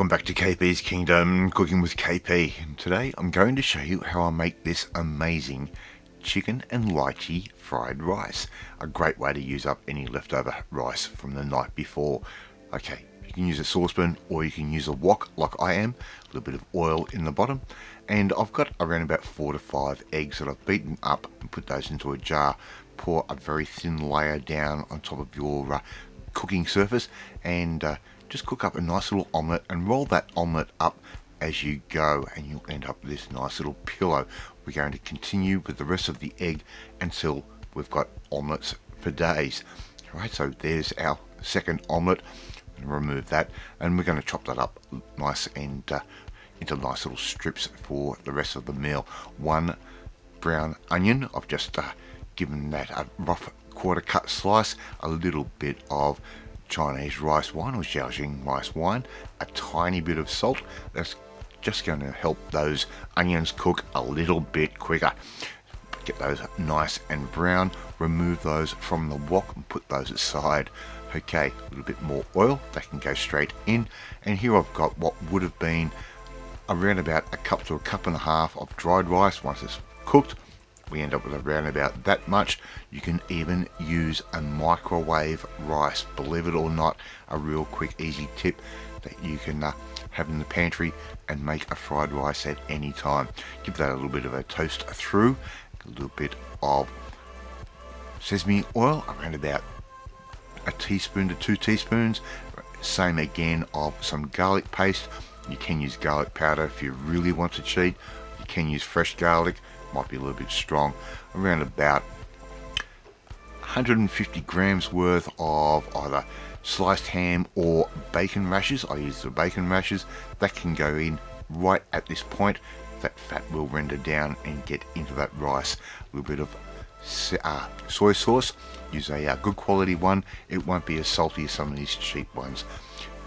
Welcome back to KP's Kingdom, Cooking with KP. And today I'm going to show you how I make this amazing chicken and lychee fried rice. A great way to use up any leftover rice from the night before. Okay, you can use a saucepan or you can use a wok like I am. A little bit of oil in the bottom. And I've got around about 4 to 5 eggs that I've beaten up and put those into a jar. Pour a very thin layer down on top of your cooking surface and just cook up a nice little omelette and roll that omelette up as you go, and you'll end up with this nice little pillow. We're going to continue with the rest of the egg until we've got omelettes for days. Alright, so there's our second omelette. Remove that, and we're going to chop that up nice and into nice little strips for the rest of the meal. 1 brown onion, I've just given that a rough quarter cut slice. A little bit of Chinese rice wine or Zhaoxing rice wine, a tiny bit of salt. That's just going to help those onions cook a little bit quicker. Get those nice and brown, remove those from the wok and put those aside. Okay, a little bit more oil, that can go straight in, and here I've got what would have been around about a cup to a cup and a half of dried rice. Once it's cooked, we end up with around about that much. You can even use a microwave rice, believe it or not. A real quick easy tip that you can have in the pantry and make a fried rice at any time. Give that a little bit of a toast through, a little bit of sesame oil, around about a teaspoon to 2 teaspoons. Same again of some garlic paste. You can use garlic powder if you really want to cheat. You can use fresh garlic, might be a little bit strong. Around about 150 grams worth of either sliced ham or bacon rashers. I use the bacon rashers. That can go in right at this point. That fat will render down and get into that rice. A little bit of soy sauce. Use a good quality one. It won't be as salty as some of these cheap ones.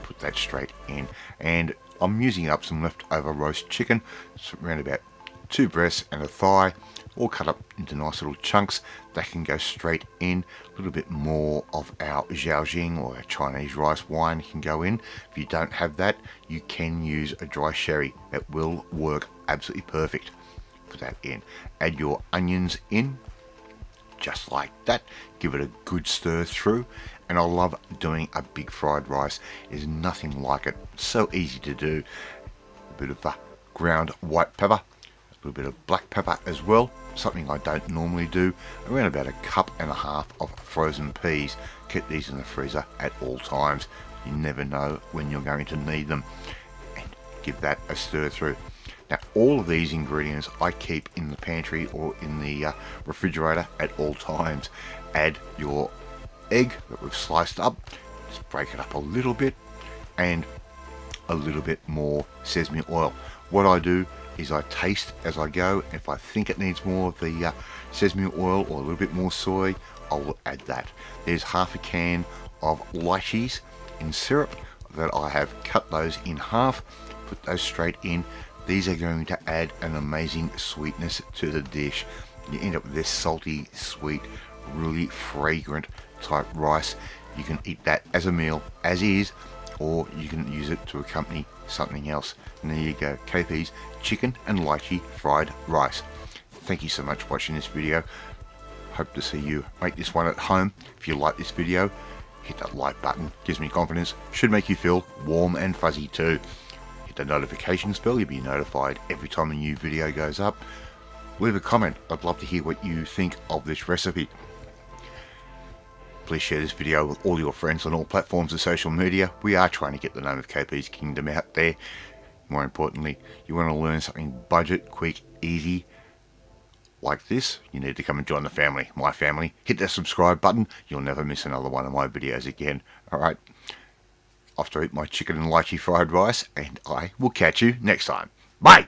Put that straight in, and I'm using up some leftover roast chicken. It's around about 2 breasts and a thigh, all cut up into nice little chunks. That can go straight in. A little bit more of our Zhaoxing or our Chinese rice wine can go in. If you don't have that, you can use a dry sherry. It will work absolutely perfect. Put that in. Add your onions in, just like that. Give it a good stir through, and I love doing a big fried rice. There's nothing like it. So easy to do. A bit of ground white pepper, a little bit of black pepper as well, something I don't normally do. Around about a cup and a half of frozen peas. Keep these in the freezer at all times. You never know when you're going to need them. And give that a stir through. Now, all of these ingredients I keep in the pantry or in the refrigerator at all times. Add your egg that we've sliced up, just break it up a little bit, and a little bit more sesame oil. What I do is I taste as I go. If I think it needs more of the sesame oil or a little bit more soy, I will add that. There's half a can of lychees in syrup that I have cut those in half, put those straight in. These are going to add an amazing sweetness to the dish. You end up with this salty, sweet, really fragrant type rice. You can eat that as a meal, as is, or you can use it to accompany something else. And there you go, KP's chicken and lychee fried rice. Thank you so much for watching this video. Hope to see you make this one at home. If you like this video, hit that like button. Gives me confidence. Should make you feel warm and fuzzy too. Hit the notifications bell. You'll be notified every time a new video goes up. Leave a comment. I'd love to hear what you think of this recipe. Please share this video with all your friends on all platforms of social media. We are trying to get the name of KP's Kingdom out there. More importantly, you want to learn something budget, quick, easy like this, you need to come and join the family, my family. Hit that subscribe button. You'll never miss another one of my videos again. Alright, off to eat my chicken and lychee fried rice, and I will catch you next time. Bye!